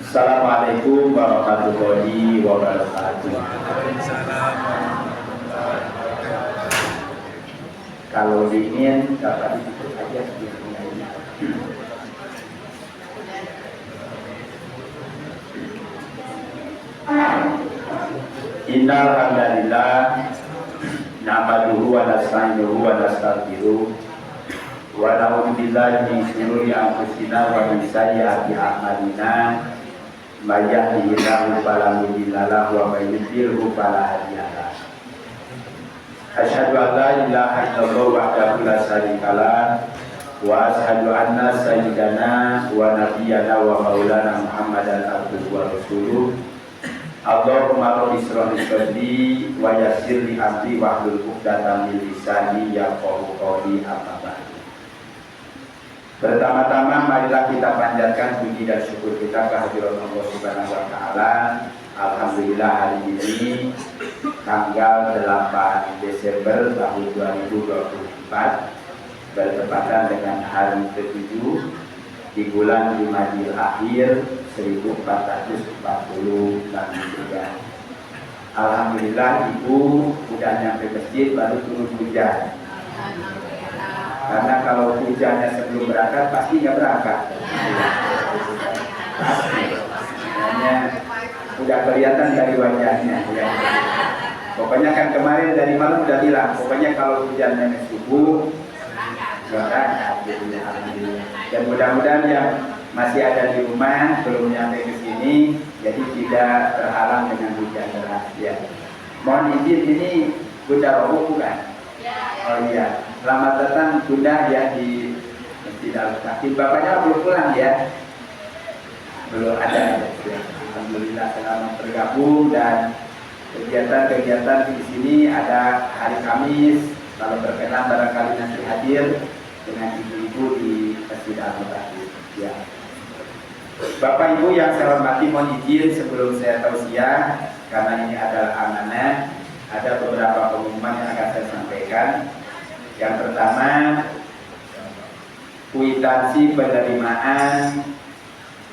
Assalamualaikum warahmatullahi wabarakatuh. Kalau ingin dapat ikut aja sebelumnya ini. Innal hamdalillah nahmaduhu wa nasta'inuhu wa nastaghfiruh wa na'udzu billahi min shururi anfusina wa min sayyiati a'malina may yahdihillahu fala mudilla lahu wa may yudlilhu fala hadiya lahu. Asyhadu an la ilaha illallah wahdahu la syarikalah wa asyhadu anna sayyidana wa nabiyyana wa maulana Muhammadan abduhu wa rasuluh. Allahumma rabbi shrah li sadri wa yassir li amri wahlul 'uqdatam min lisani yafqahu qawli amma ba'du. Pertama-tama marilah kita panjatkan puji dan syukur kita kehadirat Allah Subhanahu wa taala. Alhamdulillah hari ini tanggal 8 Desember tahun 2024 bertepatan dengan hari ke-7 di bulan Jumadil Akhir 1440 Hijriah. Alhamdulillah ibu udah nyampe masjid baru turun hujan. Karena kalau hujannya sebelum berangkat pasti nggak berangkat. Hanya udah kelihatan dari wajahnya. Ya. Pokoknya kan kemarin dari malam udah bilang, pokoknya kalau hujannya subuh berangkat. Dan mudah-mudahan yang masih ada di rumah belum nyampe ke sini, jadi tidak terhalang dengan hujan deras. Ya. Mohon izin ini Bunda Robo bukan? Oh iya, selamat datang Bunda ya di Masjid Al-Hakim. Bapaknya belum pulang ya? Belum ada. Ya. Alhamdulillah selamat bergabung dan kegiatan-kegiatan di sini ada hari Kamis. Kalau berkenan barangkali nanti hadir dengan ibu-ibu di Masjid Al-Hakim. Ya. Bapak Ibu yang saya hormati, mohon izin sebelum saya tausiah karena ini adalah amanah. Ada beberapa pengumuman yang akan saya sampaikan. Yang pertama, kwitansi penerimaan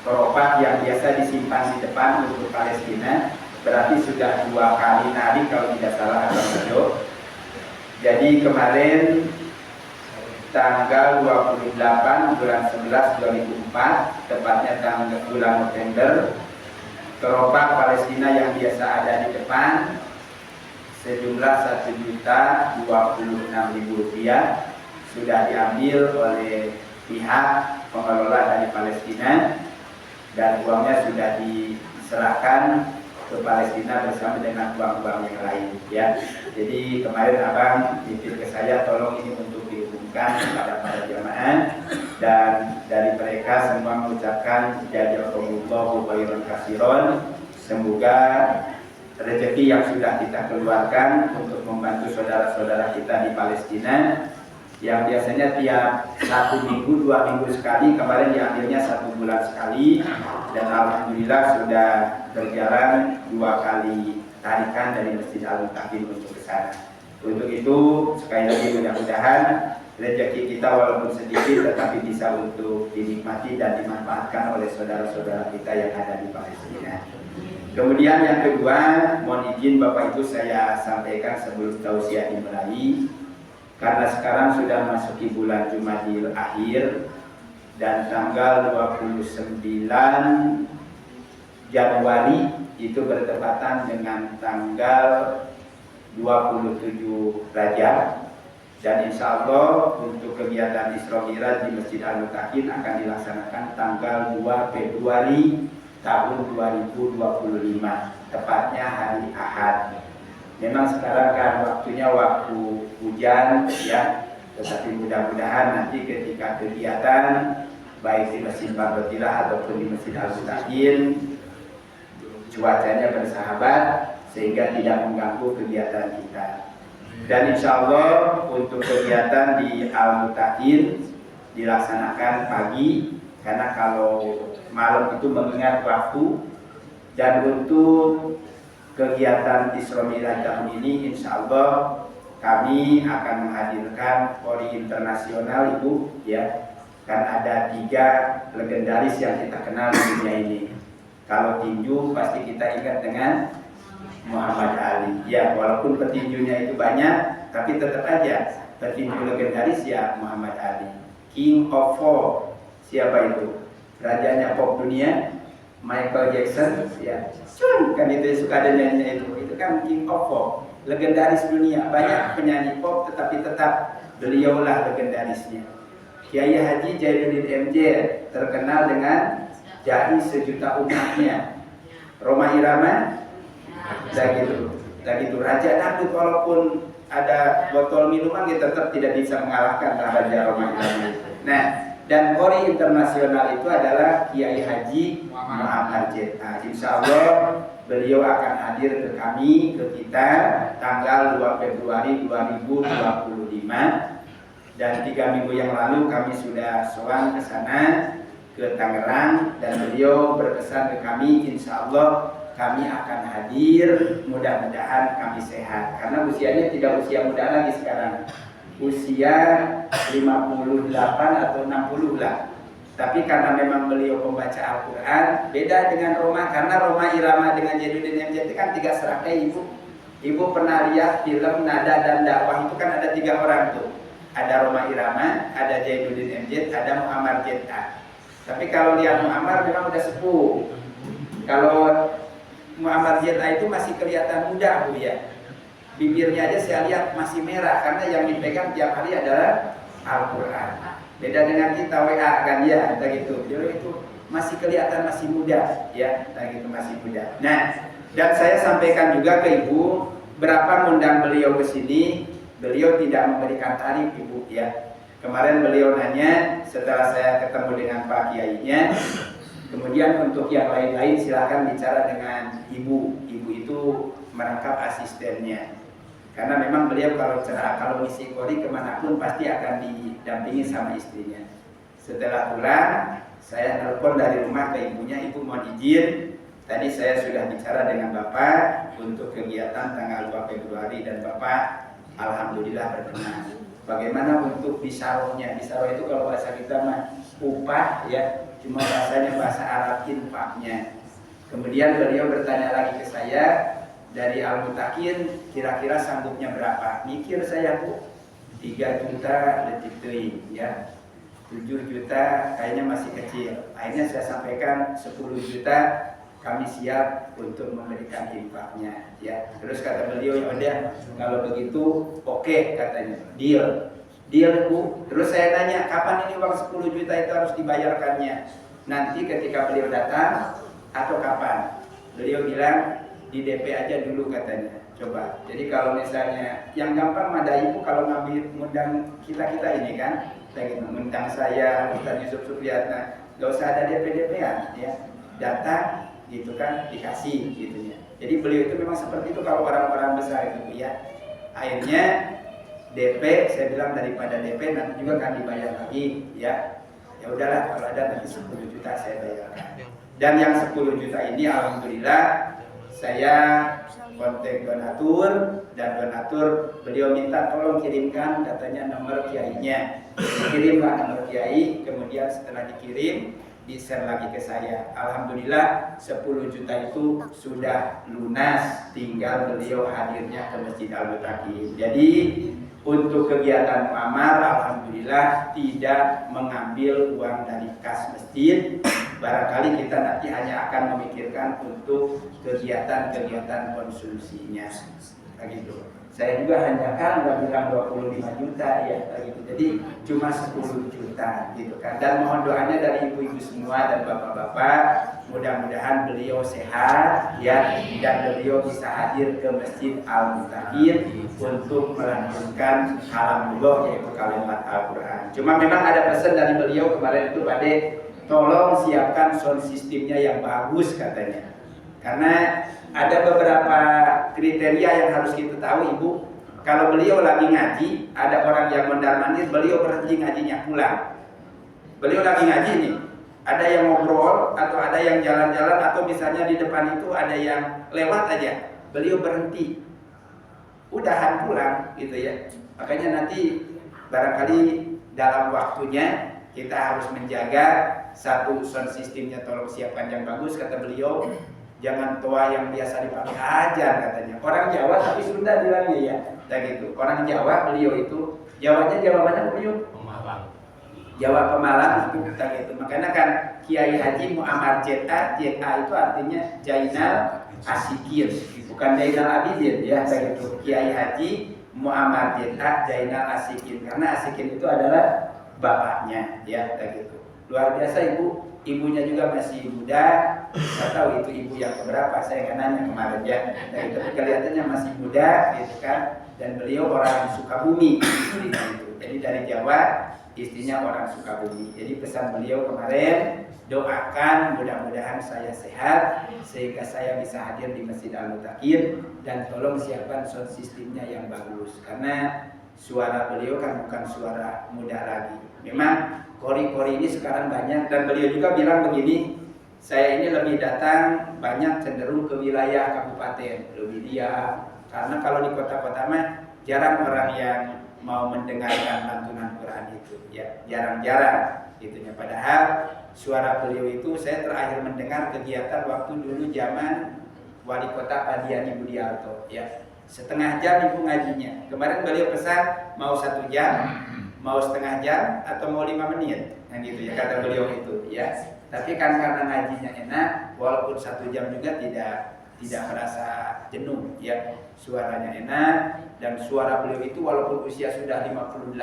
keropak yang biasa disimpan di depan untuk Palestina berarti sudah 2 kali narik kalau tidak salah atau betul. Jadi kemarin tanggal 28 bulan 11 2004 tepatnya tanggal bulan November, keropak Palestina yang biasa ada di depan sejumlah Rp1.026.000 sudah diambil oleh pihak pengelola dari Palestina dan uangnya sudah diserahkan ke Palestina bersama dengan uang-uang yang lain ya. Jadi kemarin abang titip ke saya tolong ini untuk diumumkan kepada para jamaah dan dari mereka semua mengucapkan jazakumullahu khairan katsiran. Semoga rezeki yang sudah kita keluarkan untuk membantu saudara-saudara kita di Palestina yang biasanya tiap 1 minggu 2 minggu sekali, kemarin diambilnya 1 bulan sekali dan alhamdulillah sudah berjalan 2 kali tarikan dari Masjid Al-Hakim untuk ke sana. Untuk itu sekali lagi mudah-mudahan rezeki kita walaupun sedikit tetapi bisa untuk dinikmati dan dimanfaatkan oleh saudara-saudara kita yang ada di Palestina. Kemudian yang kedua, mohon izin Bapak Ibu saya sampaikan sebelum tausiah dimulai. Karena sekarang sudah masuki bulan Jumadil Akhir dan tanggal 29 Januari itu bertepatan dengan tanggal 27 Rajab. Dan insya Allah untuk kegiatan Isra Mi'raj di Masjid Al-Hakim akan dilaksanakan tanggal 2 Februari tahun 2025, tepatnya hari Ahad. Memang sekarang kan waktunya waktu hujan ya, tetapi mudah-mudahan nanti ketika kegiatan baik di Masjid Barbatillah ataupun di Masjid Al-Hakim cuacanya bersahabat sehingga tidak mengganggu kegiatan kita. Dan insya Allah untuk kegiatan di Al-Hakim dilaksanakan pagi karena kalau malam itu mengingat waktu. Dan untuk kegiatan Isra Mi'raj tahun ini insya Allah kami akan menghadirkan Polri internasional Ibu ya. Kan ada 3 legendaris yang kita kenal di dunia ini. Kalau tinju pasti kita ingat dengan Muhammad Ali. Ya, walaupun petinjunya itu banyak, tapi tetap aja petinju legendaris ya Muhammad Ali. King of Folk, siapa itu? Rajanya pop dunia, Michael Jackson, ya. Kan itu suka ada nyanyinya itu kan King of Folk, legendaris dunia. Banyak penyanyi pop, tetapi tetap beliaulah legendarisnya. Kiai Haji Jainuddin MJ terkenal dengan Jai Sejuta Umatnya. Rhoma Irama, gitu. Raja Dangdut walaupun ada botol minuman dia tetap tidak bisa mengalahkan Raja Rhoma Irama. Nah, dan kori internasional itu adalah Kiai Haji Muhammad ZA. Insya Allah beliau akan hadir ke kami, ke kita tanggal 2 Februari 2025. Dan 3 minggu yang lalu kami sudah sowan ke sana, ke Tangerang, dan beliau berpesan ke kami, insya Allah kami akan hadir, mudah-mudahan kami sehat. Karena usianya tidak usia muda lagi sekarang, usia 58 atau 60 lah. Tapi karena memang beliau pembaca Al-Quran, beda dengan Rhoma, karena Rhoma Irama dengan Jainuddin MJ itu kan 3 serangkai ibu. Ibu pernah lihat film Nada dan Dakwah itu kan ada 3 orang tuh. Ada Rhoma Irama, ada Jainuddin MJ, ada Muhammad ZA. Tapi kalau lihat Muhammad memang udah sepuh. Kalau Muhammad ZA itu masih kelihatan muda Bu ya. Bibirnya aja saya lihat masih merah karena yang dipegang tiap hari adalah Al-Quran. Beda dengan kita WA kan ya, gitu. Jadi itu masih kelihatan masih muda ya, gitu masih muda. Nah, dan saya sampaikan juga ke Ibu, berapa ngundang beliau ke sini, beliau tidak memberikan tarif Ibu ya. Kemarin beliau nanya setelah saya ketemu dengan Pak Kiainya, kemudian untuk yang lain-lain silakan bicara dengan Ibu. Ibu itu merangkap asistennya. Karena memang beliau kalau ngisi kori kemanapun pasti akan didampingi sama istrinya. Setelah pulang, saya telepon dari rumah ke ibunya, Ibu mohon izin. Tadi saya sudah bicara dengan Bapak untuk kegiatan tanggal 2 Februari dan Bapak alhamdulillah berkenan. Bagaimana untuk bisarohnya? Bisaroh itu kalau bahasa kita mah upah ya, cuma bahasanya bahasa Arab infaknya. Kemudian beliau bertanya lagi ke saya, dari Al-Mutakin kira-kira sanggupnya berapa? Mikir saya Bu, 3 juta detik teuing ya, 7 juta kayaknya masih kecil. Akhirnya saya sampaikan 10 juta kami siap untuk memberikan infaknya ya. Terus kata beliau, ya udah kalau begitu oke, katanya deal Bu. Terus saya tanya, kapan ini uang 10 juta itu harus dibayarkannya? Nanti ketika beliau datang atau kapan? Beliau bilang di DP aja dulu katanya. Coba, jadi kalau misalnya yang gampang mada Ibu kalau ngambil ngundang kita ini kan, lagi mengundang saya, Ustaz Yusuf Supriyatna, gak usah ada DP-DP-an ya, datang gitu kan, dikasih gitu ya. Jadi beliau itu memang seperti itu kalau orang-orang besar gitu ya. Akhirnya DP, saya bilang daripada DP nanti juga kan dibayar lagi ya. Ya udahlah kalau ada nanti 10 juta saya bayarkan. Dan yang 10 juta ini alhamdulillah saya kontak donatur, dan donatur beliau minta tolong kirimkan katanya nomor kiainya. Kirimlah nomor kiai, kemudian setelah dikirim di-share lagi ke saya. Alhamdulillah 10 juta itu sudah lunas, tinggal beliau hadirnya ke Masjid Al-Mutakin. Jadi untuk kegiatan muamal alhamdulillah tidak mengambil uang dari kas masjid. Barangkali kita nanti hanya akan memikirkan untuk kegiatan-kegiatan konsumsinya. Begitu. Saya juga hanya kan udah bilang 25 juta ya gitu. Jadi cuma 10 juta gitu kan. Dan mohon doanya dari ibu-ibu semua dan bapak-bapak, mudah-mudahan beliau sehat ya, dan beliau bisa hadir ke Masjid Al-Mutakin untuk melanjutkan kalamullah yaitu kalimat Al-Quran. Cuma memang ada pesan dari beliau kemarin itu, Pak De, tolong siapkan sound systemnya yang bagus katanya. Karena ada beberapa kriteria yang harus kita tahu Ibu. Kalau beliau lagi ngaji, ada orang yang mondar-mandir, beliau berhenti ngajinya, pulang. Beliau lagi ngaji nih, ada yang ngobrol atau ada yang jalan-jalan atau misalnya di depan itu ada yang lewat aja, beliau berhenti, udahan pulang gitu ya. Makanya nanti barangkali dalam waktunya kita harus menjaga satu sound systemnya tolong siapkan yang bagus, kata beliau. Jangan toa yang biasa dipakai aja katanya. Orang Jawa tapi Sunda bilangnya ya, kayak gitu. Orang Jawa beliau itu, Jawanya Jawa mana beliau? Pemalang. Jawa Pemalang itu kayak gitu. Makanya kan Kiai Haji Muammar Jeta itu artinya Jainal Asikin, bukan Jainal Abidin ya, kayak gitu. Kiai Haji Muammar Jeta Jainal Asikin, karena Asikin itu adalah bapaknya ya, kayak gitu. Luar biasa ibu. Ibunya juga masih muda, saya tahu itu ibu yang keberapa, saya nggak nanya kemarin ya. Nah, itu kelihatannya masih muda, gitu kan. Dan beliau orang Sukabumi, gitu. Jadi dari Jawa, istrinya orang Sukabumi. Jadi pesan beliau kemarin, doakan mudah-mudahan saya sehat, sehingga saya bisa hadir di Masjid Al-Mutakin, dan tolong siapkan sound systemnya yang bagus, karena suara beliau kan bukan suara muda lagi. Memang kori-kori ini sekarang banyak, dan beliau juga bilang begini, saya ini lebih datang banyak cenderung ke wilayah kabupaten, lebih diam, karena kalau di kota-kota mah jarang orang yang mau mendengarkan lantunan Quran itu, ya jarang-jarang gitunya. Padahal suara beliau itu saya terakhir mendengar kegiatan waktu dulu zaman wali kota Padiani Budiarto, ya setengah jam ibu ngajinya. Kemarin beliau pesan mau 1 jam, mau setengah jam, atau mau 5 menit, yang gitu ya kata beliau itu ya. Tapi kan karena ngajinya enak, walaupun 1 jam juga tidak merasa jenuh ya. Suaranya enak, dan suara beliau itu walaupun usia sudah 58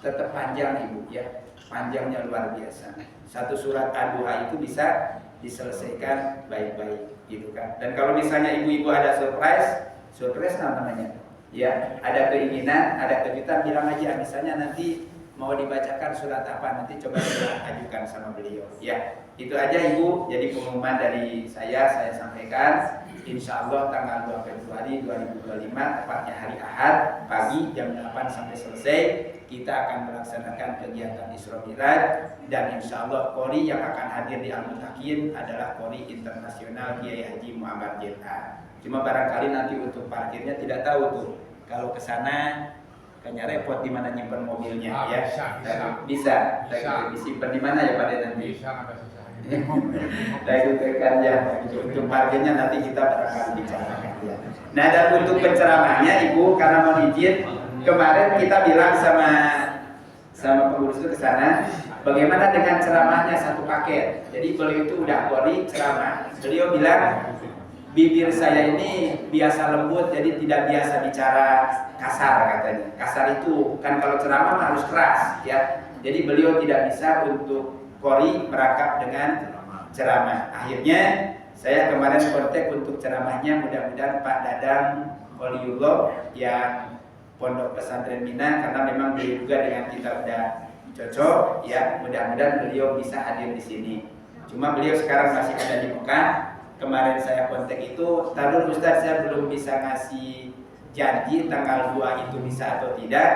tetap panjang ibu ya, panjangnya luar biasa. Satu surat Ad-Duha itu bisa diselesaikan baik-baik gitu kan. Dan kalau misalnya ibu-ibu ada surprise namanya ya, ada keinginan, ada kejutan, bilang aja. Misalnya nanti mau dibacakan surat apa, nanti coba kita ajukan sama beliau ya. Itu aja ibu, jadi pengumuman dari saya sampaikan. Insya Allah tanggal 2 Februari 2025, tepatnya hari Ahad, pagi jam 8 sampai selesai, kita akan melaksanakan kegiatan Isra Mi'raj. Dan insya Allah Qori yang akan hadir di Al-Mutakin adalah Qori Internasional Kiai Haji Muammar Jeta. Cuma barangkali nanti untuk parkirnya tidak tahu tuh. Kalau ke sana kayaknya repot di mana nyimpen mobilnya ya. Bisa. Disimpan di mana ya Pak De nanti? Bisa, kan ya. Untuk parkirnya nanti kita barangkali bicarakan ya. Nah, dan untuk penceramahnya Ibu, karena mau izin, kemarin kita bilang sama pengurus itu ke sana, bagaimana dengan ceramahnya satu paket. Jadi beliau itu udah Qori ceramah. Beliau bilang bibir saya ini biasa lembut, jadi tidak biasa bicara kasar katanya. Kasar itu kan kalau ceramah harus keras ya. Jadi beliau tidak bisa untuk Qori merangkap dengan ceramah. Akhirnya saya kemarin kontak untuk ceramahnya, mudah-mudahan Pak Dadang Waliullah yang Pondok Pesantren Mina, karena memang beliau juga dengan kita udah cocok ya. Mudah-mudahan beliau bisa hadir di sini. Cuma beliau sekarang masih ada di Mekah. Kemarin saya kontak itu, tadi Ustaz saya belum bisa ngasih janji tanggal 2 itu bisa atau tidak,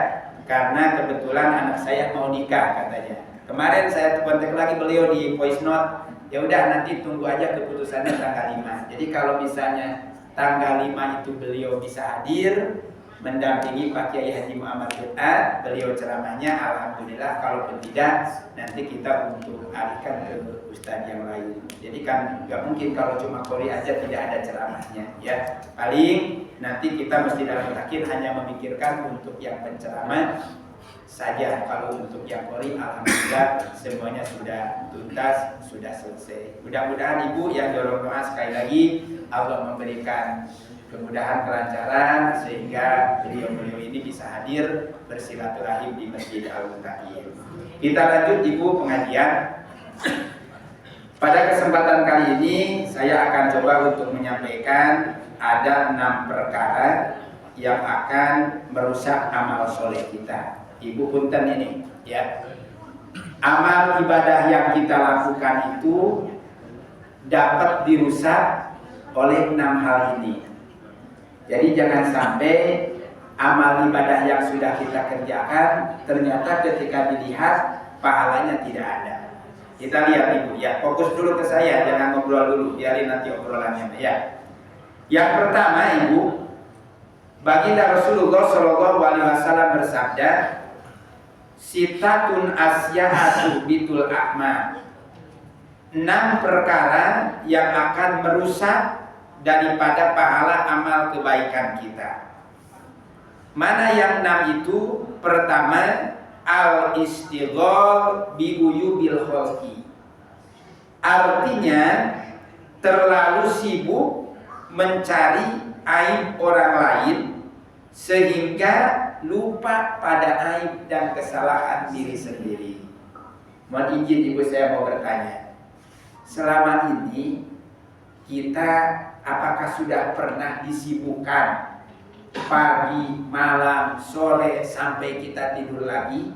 karena kebetulan anak saya mau nikah katanya. Kemarin saya kontak lagi beliau di voice note, ya udah nanti tunggu aja keputusannya tanggal 5. Jadi kalau misalnya tanggal 5 itu beliau bisa hadir mendampingi Pak Kiai Haji Muammar Jeta, beliau ceramahnya alhamdulillah. Kalaupun tidak, nanti kita untuk alihkan ke ustadz yang lain. Jadi kan nggak mungkin kalau cuma Qori aja tidak ada ceramahnya ya. Paling nanti kita mesti dalam takin hanya memikirkan untuk yang penceramah saja. Kalau untuk yang Qori alhamdulillah semuanya sudah tuntas, sudah selesai. Mudah-mudahan Ibu yang dorong doa sekali lagi Allah memberikan kemudahan, kelancaran, sehingga beliau-beliau ini bisa hadir bersilaturahim di Masjid Al-Mutakin. Kita lanjut Ibu pengajian. Pada kesempatan kali ini saya akan coba untuk menyampaikan ada 6 perkara yang akan merusak amal soleh kita. Ibu punten ini ya. Amal ibadah yang kita lakukan itu dapat dirusak oleh 6 hal ini. Jadi jangan sampai amal ibadah yang sudah kita kerjakan ternyata ketika dilihat pahalanya tidak ada. Kita lihat Ibu ya, fokus dulu ke saya, jangan ngobrol dulu, biarin nanti obrolannya ya. Yang pertama Ibu, baginda Rasulullah Shallallahu Alaihi Wasallam bersabda, sitatun asya'atu bitul akma 6 perkara yang akan merusak daripada pahala amal kebaikan kita. Mana yang 6 itu? Pertama, al-istighol bi uyubil khalqi. Artinya terlalu sibuk mencari aib orang lain sehingga lupa pada aib dan kesalahan diri sendiri. Mohon izin ibu, saya mau bertanya. Selama ini kita apakah sudah pernah disibukkan pagi, malam, sore sampai kita tidur lagi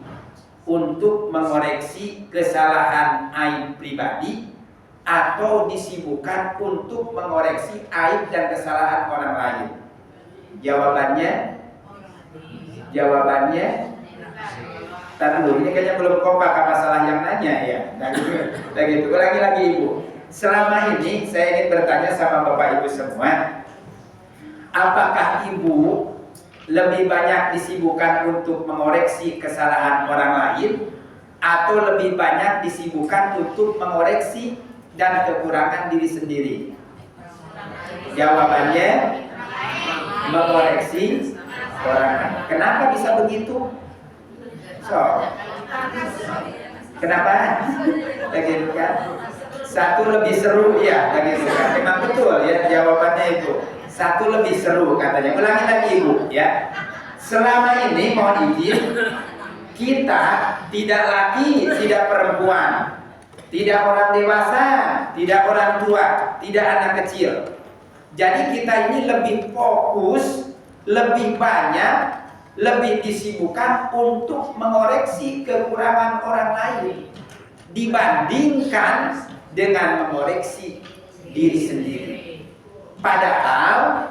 untuk mengoreksi kesalahan aib pribadi, atau disibukkan untuk mengoreksi aib dan kesalahan orang lain? Jawabannya tar dulu, ini kayaknya belum kompak apa salah yang nanya ya. Nah gitu. Ulangi lagi ibu. Selama ini saya ingin bertanya sama bapak ibu semua, apakah ibu lebih banyak disibukkan untuk mengoreksi kesalahan orang lain, atau lebih banyak disibukkan untuk mengoreksi dan kekurangan diri sendiri? Jawabannya mengoreksi orang lain. Kenapa bisa begitu? Kenapa? Begitu kan? Satu lebih seru ya, begitu kan? Memang betul ya jawabannya itu. Satu lebih seru katanya. Ulangi lagi ibu ya. Selama ini mohon izin, kita tidak laki, tidak perempuan, tidak orang dewasa, tidak orang tua, tidak anak kecil. Jadi kita ini lebih fokus, lebih banyak, lebih disibukkan untuk mengoreksi kekurangan orang lain dibandingkan dengan mengoreksi diri sendiri. Padahal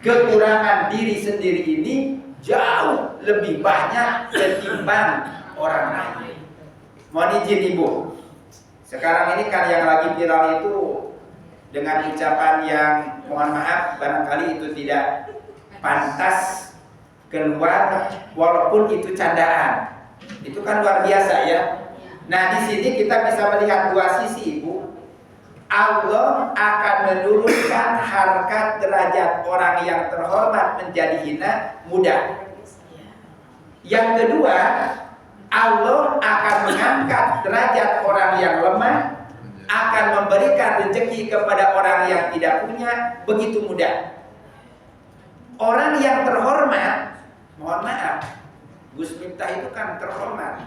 kekurangan diri sendiri ini jauh lebih banyak ketimbang orang lain. Mohon izin ibu, sekarang ini kan yang lagi viral itu dengan ucapan yang mohon maaf barangkali itu tidak pantas keluar, walaupun itu candaan. Itu kan luar biasa ya. Nah di sini kita bisa melihat dua sisi ibu. Allah akan menurunkan harkat derajat orang yang terhormat menjadi hina mudah. Yang kedua, Allah akan mengangkat derajat orang yang lemah, akan memberikan rezeki kepada orang yang tidak punya begitu mudah. Orang yang terhormat, mohon maaf, Gus Miftah itu kan terhormat.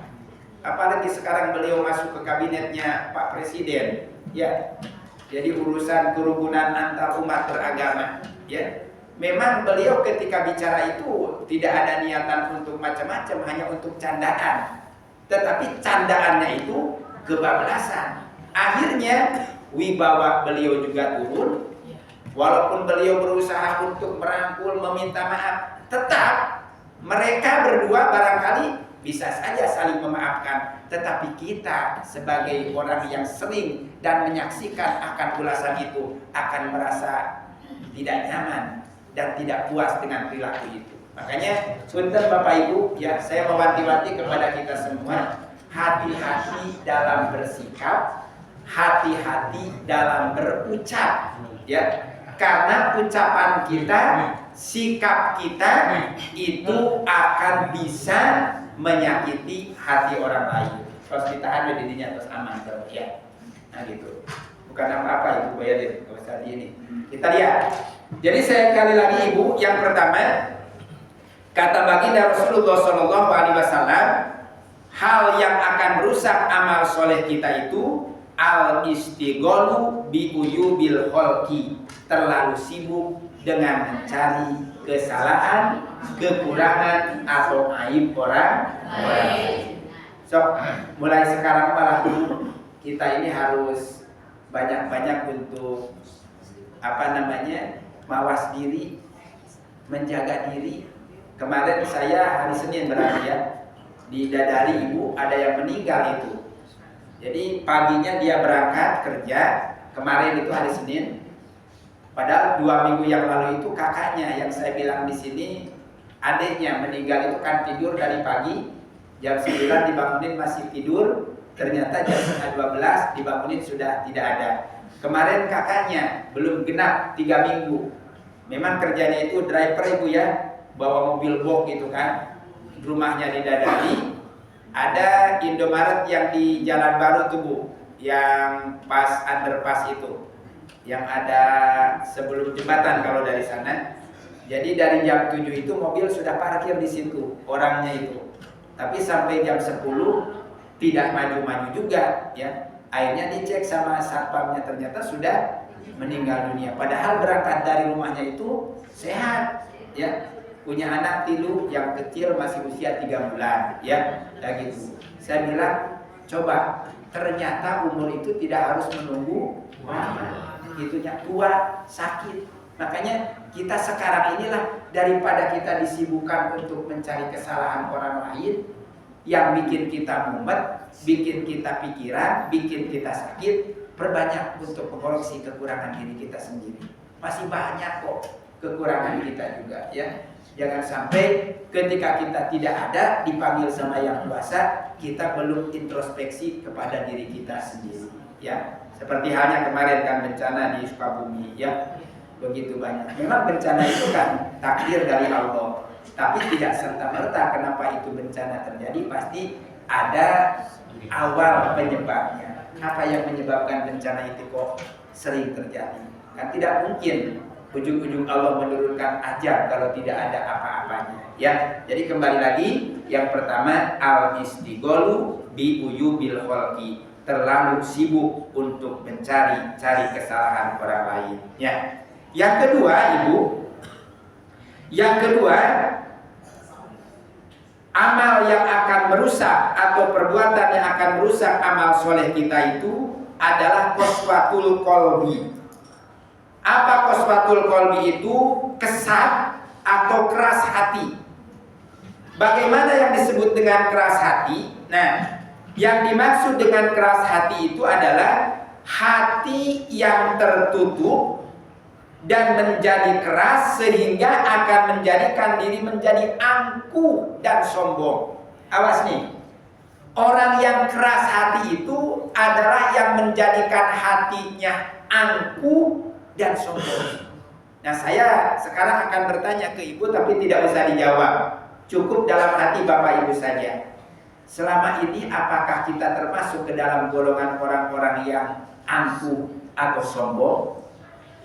Apalagi sekarang beliau masuk ke kabinetnya Pak Presiden, ya. Jadi urusan kerukunan antar umat beragama, ya. Memang beliau ketika bicara itu tidak ada niatan untuk macam-macam, hanya untuk candaan. Tetapi candaannya itu kebablasan. Akhirnya wibawa beliau juga turun. Walaupun beliau berusaha untuk merangkul, meminta maaf, tetap mereka berdua barangkali bisa saja saling memaafkan. Tetapi kita sebagai orang yang sering dan menyaksikan akan ulasan itu akan merasa tidak nyaman dan tidak puas dengan perilaku itu. Makanya punten Bapak Ibu ya, saya mewanti-wanti kepada kita semua, hati-hati dalam bersikap, hati-hati dalam berucap ya. Karena ucapan kita, sikap kita itu akan bisa menyakiti hati orang lain. Terus ditahan dirinya terus aman terus ya. Nah gitu. Bukan apa-apa Ibu Bayadin kalau saat ini. Kita lihat. Jadi saya kali lagi Ibu, yang pertama kata baginda Rasulullah SAW, hal yang akan merusak amal soleh kita itu al-istigholu bi uyubil khalqi, terlalu sibuk dengan mencari kesalahan, kekurangan atau aib orang lain. So, mulai sekarang malah dulu kita ini harus banyak-banyak untuk mawas diri, menjaga diri. Kemarin saya hari Senin berarti ya, di Dadari Ibu ada yang meninggal itu. Jadi paginya dia berangkat kerja, kemarin itu hari Senin. Padahal 2 minggu yang lalu itu kakaknya yang saya bilang di sini, adiknya meninggal itu kan tidur dari pagi, jam 9 dibangunin masih tidur, Ternyata jam setengah 12 dibangunin sudah tidak ada. Kemarin kakaknya belum genap 3 minggu. Memang kerjanya itu driver ibu ya, bawa mobil box gitu kan. Rumahnya di Dadari. Ada Indomaret yang di Jalan Baru tuh Bu, yang pas underpass itu, yang ada sebelum jembatan kalau dari sana. Jadi dari jam 7 itu mobil sudah parkir di situ orangnya itu. Tapi sampai jam 10 tidak maju-maju juga ya. Akhirnya dicek sama satpamnya, ternyata sudah meninggal dunia. Padahal berangkat dari rumahnya itu sehat ya. Punya anak tilu yang kecil masih usia 3 bulan ya. Kayak gitu. Saya bilang coba, ternyata umur itu tidak harus menunggu lama. Itunya tua, sakit. Makanya kita sekarang inilah, daripada kita disibukkan untuk mencari kesalahan orang lain yang bikin kita mumet, bikin kita pikiran, bikin kita sakit, perbanyak untuk mengoreksi kekurangan diri kita sendiri. Masih banyak kok kekurangan kita juga ya. Jangan sampai ketika kita tidak ada dipanggil sama yang kuasa, kita belum introspeksi kepada diri kita sendiri ya. Seperti halnya kemarin kan bencana di Sukabumi ya. Begitu banyak. Memang bencana itu kan takdir dari Allah. Tapi tidak serta-merta kenapa itu bencana terjadi, pasti ada awal penyebabnya. Apa yang menyebabkan bencana itu kok sering terjadi? Kan tidak mungkin ujung-ujung Allah menurunkan azab kalau tidak ada apa-apanya. Ya, jadi kembali lagi, yang pertama al-istigholu bi uyubil khalqi, terlalu sibuk untuk mencari kesalahan orang lain. Ya. Yang kedua, Ibu, amal yang akan merusak atau perbuatan yang akan merusak amal soleh kita itu adalah qaswatul qalbi. Apa qaswatul qalbi itu? Kesat atau keras hati. Bagaimana yang disebut dengan keras hati? Nah, yang dimaksud dengan keras hati itu adalah hati yang tertutup dan menjadi keras sehingga akan menjadikan diri menjadi angkuh dan sombong. Awas nih, orang yang keras hati itu adalah yang menjadikan hatinya angkuh dan sombong. Nah, saya sekarang akan bertanya ke Ibu, tapi tidak usah dijawab, cukup dalam hati Bapak Ibu saja. Selama ini apakah kita termasuk ke dalam golongan orang-orang yang angkuh atau sombong?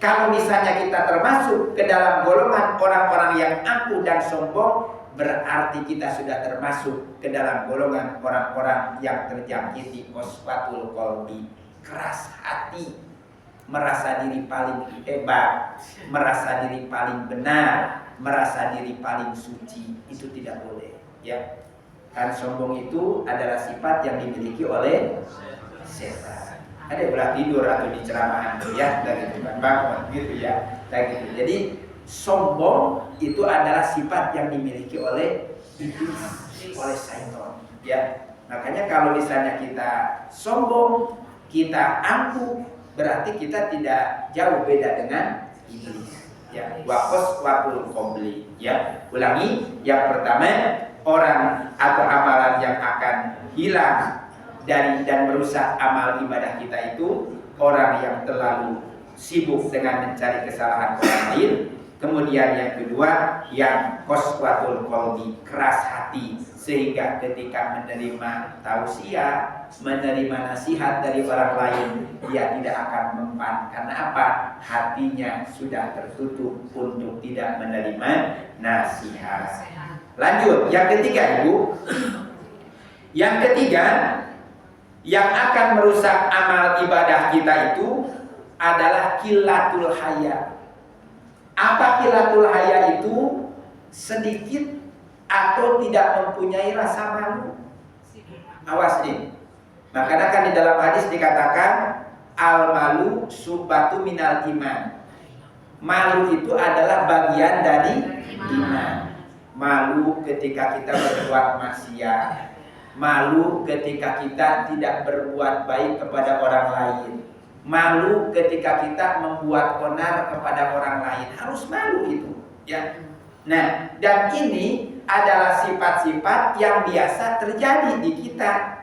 Kalau misalnya kita termasuk ke dalam golongan orang-orang yang angkuh dan sombong, berarti kita sudah termasuk ke dalam golongan orang-orang yang terjangkiti qaswatul qalbi, keras hati, merasa diri paling hebat, merasa diri paling benar, merasa diri paling suci. Itu tidak boleh ya. Kan sombong itu adalah sifat yang dimiliki oleh setan. Ada belah tidur atau di ceramahan ya, dan gitu kan bangun gitu ya, dan gitu. Jadi sombong itu adalah sifat yang dimiliki oleh iblis, oleh syaitan ya. Makanya kalau misalnya kita sombong, kita angkuh, berarti kita tidak jauh beda dengan iblis ya. Waqaswatul qalbi ya. Ulangi, yang pertama, orang atau amalan yang akan hilang dan merusak amal ibadah kita itu orang yang terlalu sibuk dengan mencari kesalahan orang lain. Kemudian yang kedua, yang qaswatul qalbi, keras hati, sehingga ketika menerima tausiah, menerima nasihat dari orang lain, dia tidak akan mempan. Karena apa? Hatinya sudah tertutup untuk tidak menerima nasihat. Lanjut, yang ketiga Ibu. Yang ketiga, yang akan merusak amal ibadah kita itu adalah qillatul haya. Apa qillatul haya itu? Sedikit atau tidak mempunyai rasa malu. Awas nih. Makanya kan di dalam hadis dikatakan al-malu syu'batun minal iman. Malu itu adalah bagian dari iman. Malu ketika kita berbuat maksiat, malu ketika kita tidak berbuat baik kepada orang lain, malu ketika kita membuat onar kepada orang lain. Harus malu itu ya. Nah, dan ini adalah sifat-sifat yang biasa terjadi di kita.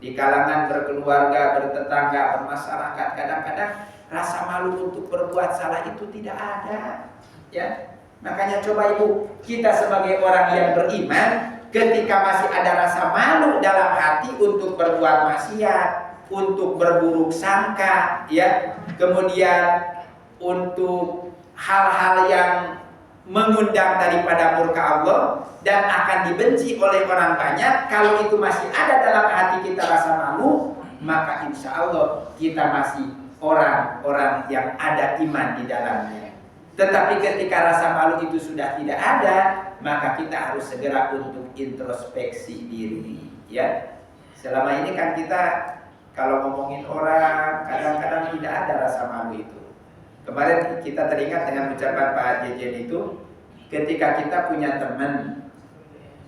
di kalangan berkeluarga, bertetangga, bermasyarakat, kadang-kadang rasa malu untuk berbuat salah itu tidak ada. Ya, makanya coba ibu, kita sebagai orang yang beriman, ketika masih ada rasa malu dalam hati untuk berbuat maksiat, untuk berburuk sangka, ya, kemudian untuk hal-hal yang mengundang daripada murka Allah dan akan dibenci oleh orang banyak, kalau itu masih ada dalam hati kita rasa malu, maka insya Allah kita masih orang-orang yang ada iman di dalamnya. Tetapi ketika rasa malu itu sudah tidak ada, maka kita harus segera untuk introspeksi diri, ya. Selama ini kan kita kalau ngomongin orang kadang-kadang tidak ada rasa malu itu. Kemarin kita teringat dengan ucapan Pak Jejen itu, ketika kita punya teman,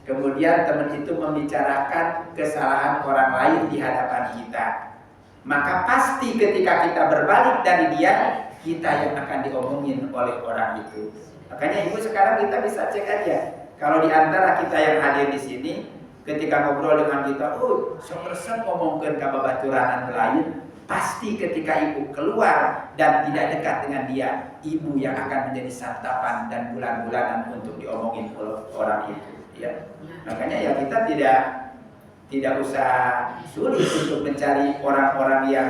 kemudian teman itu membicarakan kesalahan orang lain di hadapan kita, maka pasti ketika kita berbalik dari dia, kita yang akan diomongin oleh orang itu. Makanya ibu sekarang kita bisa cek aja, kalau di antara kita yang hadir di sini, ketika ngobrol dengan kita, so-persen ngomongin kababaturan lain, pasti ketika ibu keluar dan tidak dekat dengan dia, ibu yang akan menjadi santapan dan bulan-bulanan untuk diomongin oleh orang itu, ya. Makanya ya kita tidak usah sulit untuk mencari orang-orang yang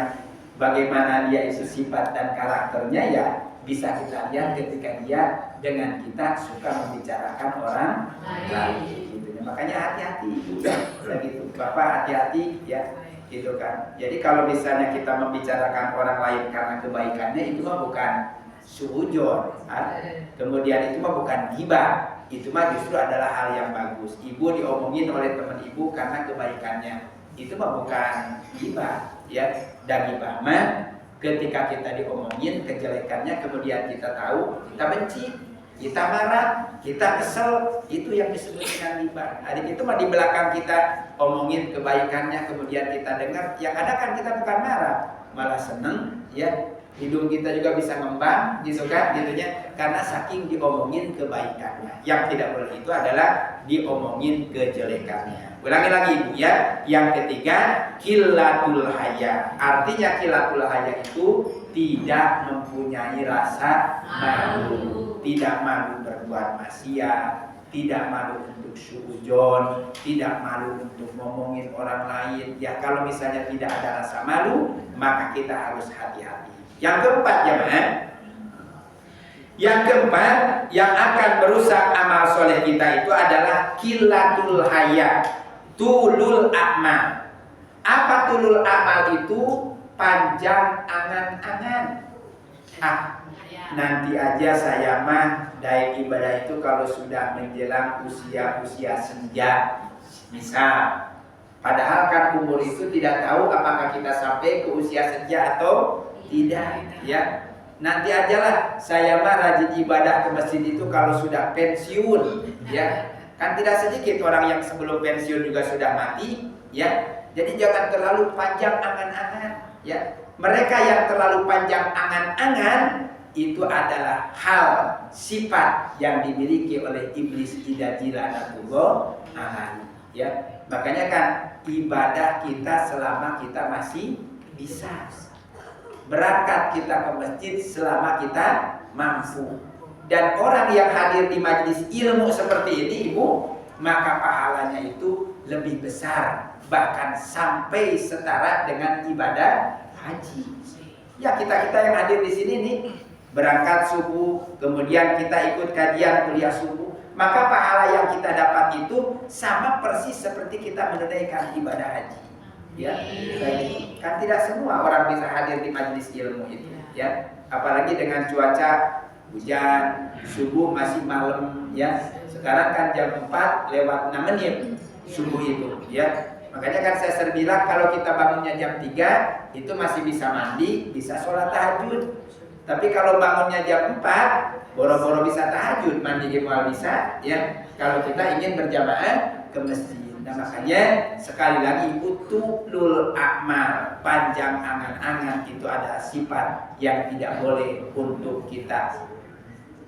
bagaimana dia itu sifat dan karakternya, ya bisa kita lihat ketika dia dengan kita suka membicarakan orang lain. Gitu. Makanya hati-hati, begitu. Bapak hati-hati, ya. Gitu kan. Jadi kalau misalnya kita membicarakan orang lain karena kebaikannya, itu mah bukan suudzon, kemudian itu mah bukan ghibah, itu mah justru adalah hal yang bagus. Ibu diomongin oleh teman ibu karena kebaikannya, itu mah bukan ghibah, ya. Dan ghibah mah ketika kita diomongin kejelekannya, kemudian kita tahu, kita benci, kita marah, kita kesel, itu yang disebut dengan ghibah. Hari itu mah di belakang kita omongin kebaikannya, kemudian kita dengar, yang ada kan kita bukan marah, malah seneng, ya. Hidung kita juga bisa ngembang, gitu kan, gitunya, karena saking diomongin kebaikannya. Yang tidak boleh itu adalah diomongin kejelekannya. Ulangi lagi ibu, ya. Yang ketiga, qillatul haya. Artinya qillatul haya itu tidak mempunyai rasa malu, tidak malu berbuat maksiat, tidak malu untuk suudzon, tidak malu untuk ngomongin orang lain. Ya kalau misalnya tidak ada rasa malu, maka kita harus hati-hati. Yang keempat, jemaah, yang keempat yang akan merusak amal soleh kita itu adalah qillatul haya, tulul amal. Apa tulul amal itu? Panjang angan-angan. Nanti aja saya mah dari ibadah itu kalau sudah menjelang usia senja, misal. Padahal kan umur itu tidak tahu apakah kita sampai ke usia senja atau tidak, ya. Nanti ajalah saya mah rajin ibadah ke masjid itu kalau sudah pensiun, ya. Kan tidak sedikit orang yang sebelum pensiun juga sudah mati, ya. Jadi jangan terlalu panjang angan-angan, ya. Mereka yang terlalu panjang angan-angan itu adalah hal sifat yang dimiliki oleh iblis idajilanakullah, ya. Makanya kan ibadah kita selama kita masih bisa, berangkat kita ke masjid selama kita mampu. Dan orang yang hadir di majelis ilmu seperti ini ibu, maka pahalanya itu lebih besar, bahkan sampai setara dengan ibadah haji. Ya kita yang hadir di sini nih, berangkat subuh, kemudian kita ikut kajian kuliah subuh, maka pahala yang kita dapat itu sama persis seperti kita menunaikan ibadah haji. Ya, kan tidak semua orang bisa hadir di majelis ilmu itu, ya. Apalagi dengan cuaca hujan, subuh masih malam, ya. Sekarang kan jam 4 lewat 6 menit subuh itu, ya. Makanya kan saya sering bilang kalau kita bangunnya jam 3 itu masih bisa mandi, bisa sholat tahajud. Tapi kalau bangunnya jam 4 boro-boro bisa tahajud, mandi mual bisa, ya. Kalau kita ingin berjamaah ke masjid. Nah, makanya sekali lagi utulul amal, panjang angan-angan itu ada sifat yang tidak boleh untuk kita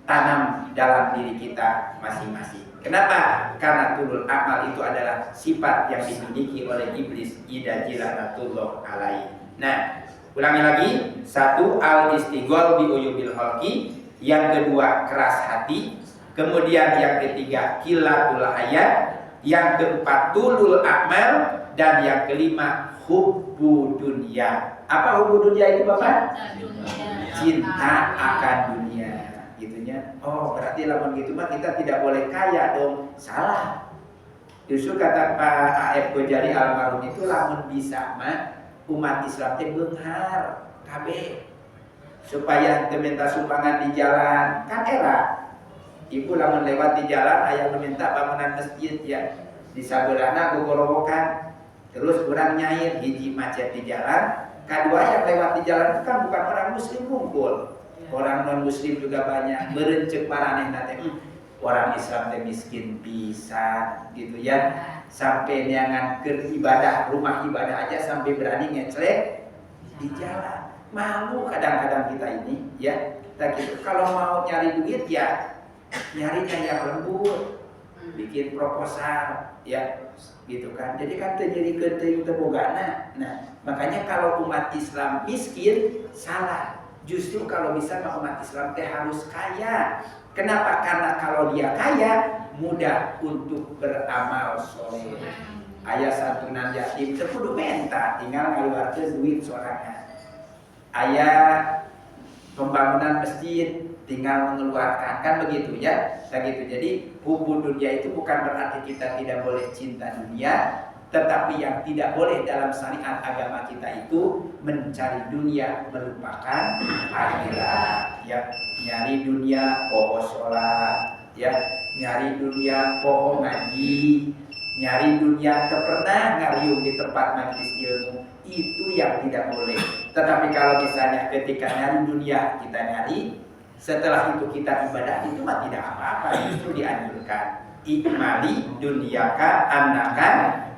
tanam dalam diri kita masing-masing. Kenapa? Karena tulul amal itu adalah sifat yang dimiliki oleh iblis idza jilanatullah alaihi. Nah, ulangi lagi. Satu, al istighol bi uyubil khalqi. Yang kedua, keras hati. Kemudian yang ketiga, qillatul hayat. Yang keempat, tulul amal. Dan yang kelima, hubbu dunya. Apa hubbu dunya itu Bapak? Cinta akan dunia. Gitunya. Oh, berarti lamun gitu mah kita tidak boleh kaya dong. Salah. Justru kata Pak A.F. Ghazali almarhum itu lamun bisa mah umat Islam teh beunghar kabeh supaya teu minta sumbangan di jalan. Kan era ibu lamun lewat di jalan aya minta bangunan masjid ya di sabeureuna gogorowokan. Terus kurang nyair hiji macet di jalan, kedua yang lewat di jalan itu kan bukan orang muslim ngumpul. Orang non muslim juga banyak, berencek maraneh nate. Orang Islam teh miskin pisan gitu ya. Sampai niangan ke ibadah, rumah ibadah aja sampai berani ngecelek di jalan. Malu kadang-kadang kita ini ya. Kita gitu. Kalau mau nyari duit ya nyarinya yang lembut. Bikin proposal ya gitu kan. Jadi kan terjadi keteuing tebogana. Nah, makanya kalau umat Islam miskin salah. Justru kalau bisa umat Islam teh harus kaya. Kenapa? Karena kalau dia kaya mudah untuk beramal soleh. Aya santunan yatim teu kudu menta, tinggal ngaluarkeun duit sorangan. Aya pembangunan masjid tinggal mengeluarkan, kan begitu ya. Begitu. Jadi hubbu dunia itu bukan berarti kita tidak boleh cinta dunia, tetapi yang tidak boleh dalam syariat agama kita itu mencari dunia melupakan akhirat. Ya, nyari dunia poho sholat, ya, nyari dunia poho ngaji, nyari dunia pernah ngariung di tempat majelis ilmu, itu yang tidak boleh. Tetapi kalau misalnya ketika nyari dunia kita nyari, setelah itu kita ibadah, itu mah tidak apa-apa, itu dianjurkan. Ikmali dunyaka annaka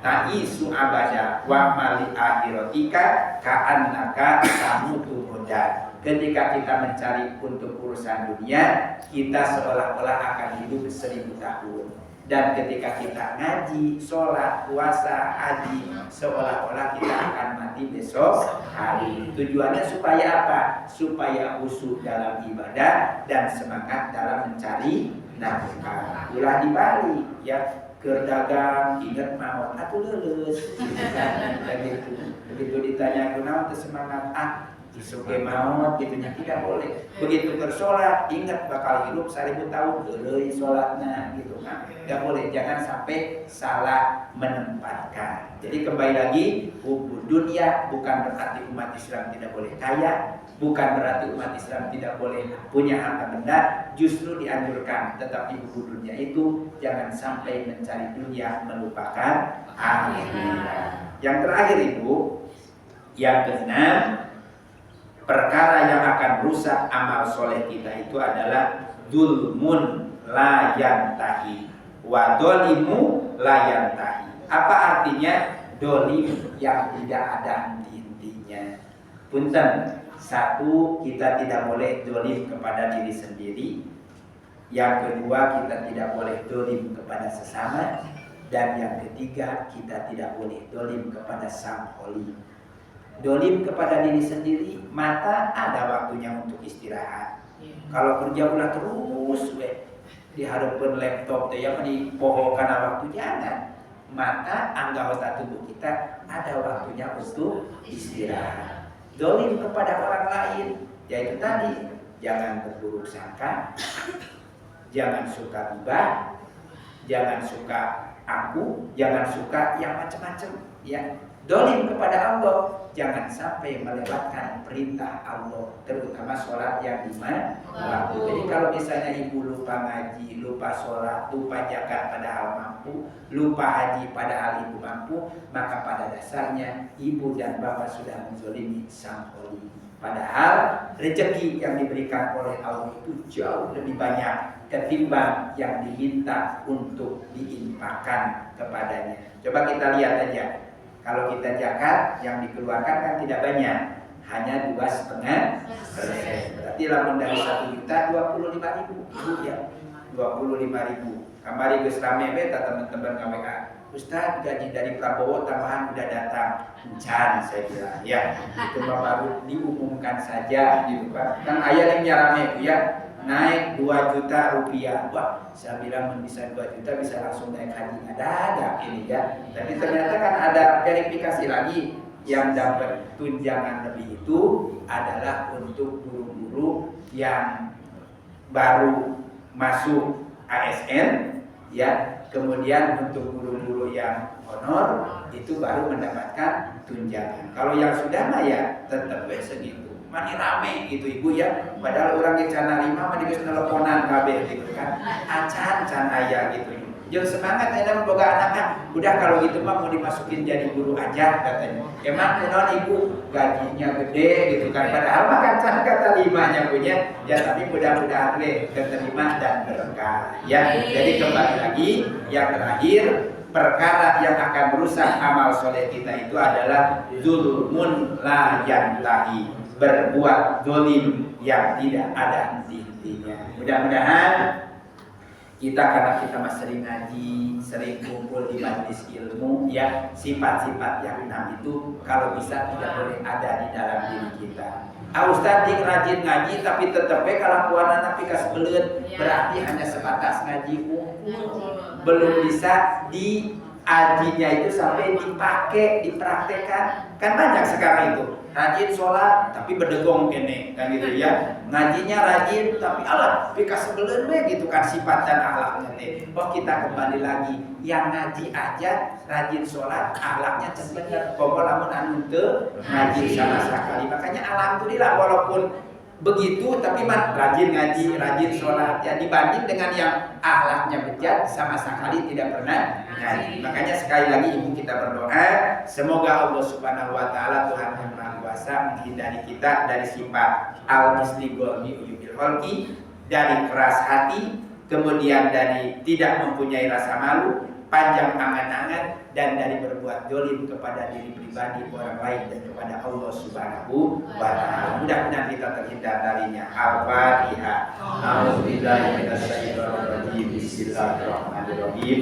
ta'isu abada wa mali akhiratika ka'annaka tamutu goda. Ketika kita mencari untuk urusan dunia, kita seolah-olah akan hidup 1000 tahun. Dan ketika kita ngaji, sholat, puasa, haji, seolah-olah kita akan mati besok hari. Tujuannya supaya apa? Supaya khusyuk dalam ibadah dan semangat dalam mencari nafkah. Ulah dibalik ya, kerdagang ingat maut atuh leuleus gitu kan. Begitu ditanya kunaon teu semangat disuke maut gitunya, tidak boleh. Begitu bersolat ingat bakal hidup 1000 tahun deuleuy solatna gitu kan. Enggak boleh, jangan sampai salah menempatkan. Jadi kembali lagi, hubbu dunia bukan berarti umat Islam tidak boleh kaya, bukan berarti umat Islam tidak boleh punya harta benda, justru dianjurkan. Tetapi hubbu dunia itu jangan sampai mencari dunia melupakan akhirat. Yang terakhir Ibu, yang keenam, perkara yang akan merusak amal soleh kita itu adalah dulmun la yantahi wa dolimu la yantahi. Apa artinya dolim yang tidak ada intinya? Punten, satu, kita tidak boleh dolim kepada diri sendiri. Yang kedua, kita tidak boleh dolim kepada sesama. Dan yang ketiga, kita tidak boleh dolim kepada sang kholi. Dolim kepada diri sendiri, mata ada waktunya untuk istirahat. Kalau kerja ulah terus diharapkan laptop teh yang dipohokan waktu, jangan. Mata anggota tubuh kita ada waktunya untuk istirahat. Dolim kepada orang lain, yaitu tadi jangan berburuk sangka, jangan suka gibah, jangan suka aku, jangan suka yang macam-macam ya. Dolim kepada Allah, jangan sampai melewatkan perintah Allah, terutama sholat yang lima waktu. Jadi kalau misalnya ibu lupa ngaji, lupa sholat, lupa zakat padahal mampu, lupa haji padahal ibu mampu, maka pada dasarnya ibu dan bapak sudah menzolimi sang kholi. Padahal rezeki yang diberikan oleh Allah itu jauh lebih banyak ketimbang yang diminta untuk diinfakkan kepadanya. Coba kita lihat aja. Kalau kita zakat yang dikeluarkan kan tidak banyak, hanya 2,5%. Berarti berarti lamun dari 1 juta 25.000 ibu ya, 25.000. Kamari geus rame beta teman-teman KWA. Ustaz, gaji dari Prabowo tambahan udah datang. Encan saya bilang, ya itu mah baru diumumkan saja gitu kan. Kan ayah yang rame ya, naik 2 juta rupiah. Wah, saya bilang bisa 2 juta bisa langsung naik haji. Ada ini ya. Tapi ternyata kan ada verifikasi lagi, yang dapat tunjangan lebih itu adalah untuk guru-guru yang baru masuk ASN ya. Kemudian untuk guru-guru yang honor itu baru mendapatkan tunjangan. Kalau yang sudah mah ya tetap segitu. Mani rame gitu ibu ya. Padahal orang di Cana 5 mah digeus teleponan kabeh gitu kan. Acan aya gitu. Jeung semangat ada boga anaknya. Udah kalau gitu mah mau dimasukin jadi guru aja katanya. Emang kunaon ibu gajinya gede gitu kan. Padahal mah kan can kata 5-nya punya. Ya tapi mudah-mudahan keterima dan berkah. Ya, jadi kembali lagi yang terakhir, perkara yang akan merusak amal soleh kita itu adalah zulmun la yantahi, berbuat zalim yang tidak ada henti-hentinya. Mudah-mudahan kita, karena kita masih sering ngaji, sering kumpul di majelis ilmu, ya sifat-sifat yang 6 itu kalau bisa tidak boleh ada di dalam diri kita. Ustaz dik rajin ngaji tapi tetep kalakuan anak pikas belut, berarti hanya sebatas ngaji belum bisa diajinya itu sampai dipakai, dipraktekkan. Kan banyak sekarang itu rajin sholat tapi berdegong kene kan gitu ya, ngajinya rajin tapi Allah pikas belut gitu kan sifat dan akhlaknya teh. Oh kita kembali lagi, yang ngaji aja rajin sholat akhlaknya bener, pokok lamun anu teu ngaji sama sekali. Makanya alhamdulillah walaupun begitu tapi mah rajin ngaji, rajin sholat ya, dibanding dengan yang akhlaknya bejat sama sekali tidak pernah ngaji. Makanya sekali lagi ibu kita berdoa semoga Allah Subhanahu wa taala Tuhan yang Maha Kuasa menghindari kita dari sifat al-musligolmi uyubil holki, dari keras hati, kemudian dari tidak mempunyai rasa malu, panjang angan-angan, dan dari berbuat zalim kepada diri pribadi, orang lain, dan kepada Allah Subhanahu wa taala. Mudah-mudahan kita terhindar darinya. Al-Fatihah. A'udzubillahi minasyaitonir rajim. Bismillahirrahmanirrahim.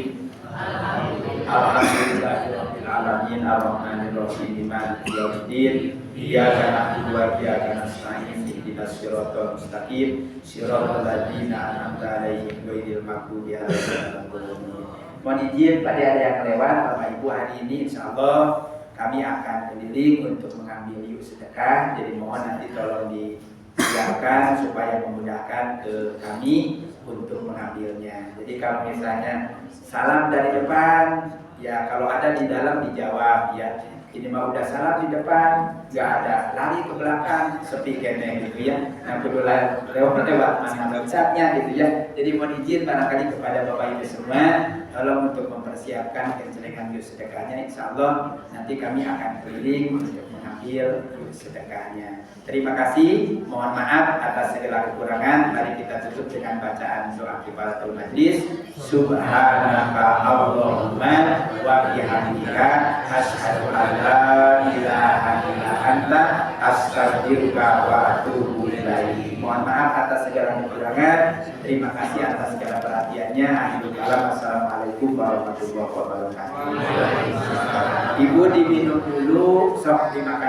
Alhamdulillahirabbil alamin arrahmanir rahim maliki yaumiddin. Iyyaka na'budu wa iyyaka nasta'in. Ihdinas siratal mustaqim. Shiratal ladzina an'amta 'alaihim ghairil maghdubi 'alaihim waladdallin. Mohon izin pada ada yang lewat Bapak Ibu, hari ini insya Allah kami akan keliling untuk mengambil yuk sedekah. Jadi mohon nanti tolong disiapkan supaya memudahkan ke kami untuk mengambilnya. Jadi kalau misalnya salam dari depan, ya kalau ada di dalam dijawab ya. Ini mah udah salam di depan, nggak ada lari ke belakang, sepi kene gitu ya. Nah kebetulan lewat mana websitenya gitu ya. Jadi mohon izin barangkali kepada Bapak Ibu semua, tolong untuk mempersiapkan kencelengan yuk sedekahnya. Insya Allah nanti kami akan keliling untuk mengambil yuk sedekahnya. Terima kasih, mohon maaf atas segala kekurangan. Mari kita tutup dengan bacaan doa kifaratul majlis. Subhanaka Allahumma wa bihamdika asyhadu an la ilaha illa anta astaghfiruka wa atubu ilaik. Mohon maaf atas segala kekurangan. Terima kasih atas segala perhatiannya. Assalamualaikum warahmatullahi wabarakatuh. Ibu diminum dulu, sok dimakan.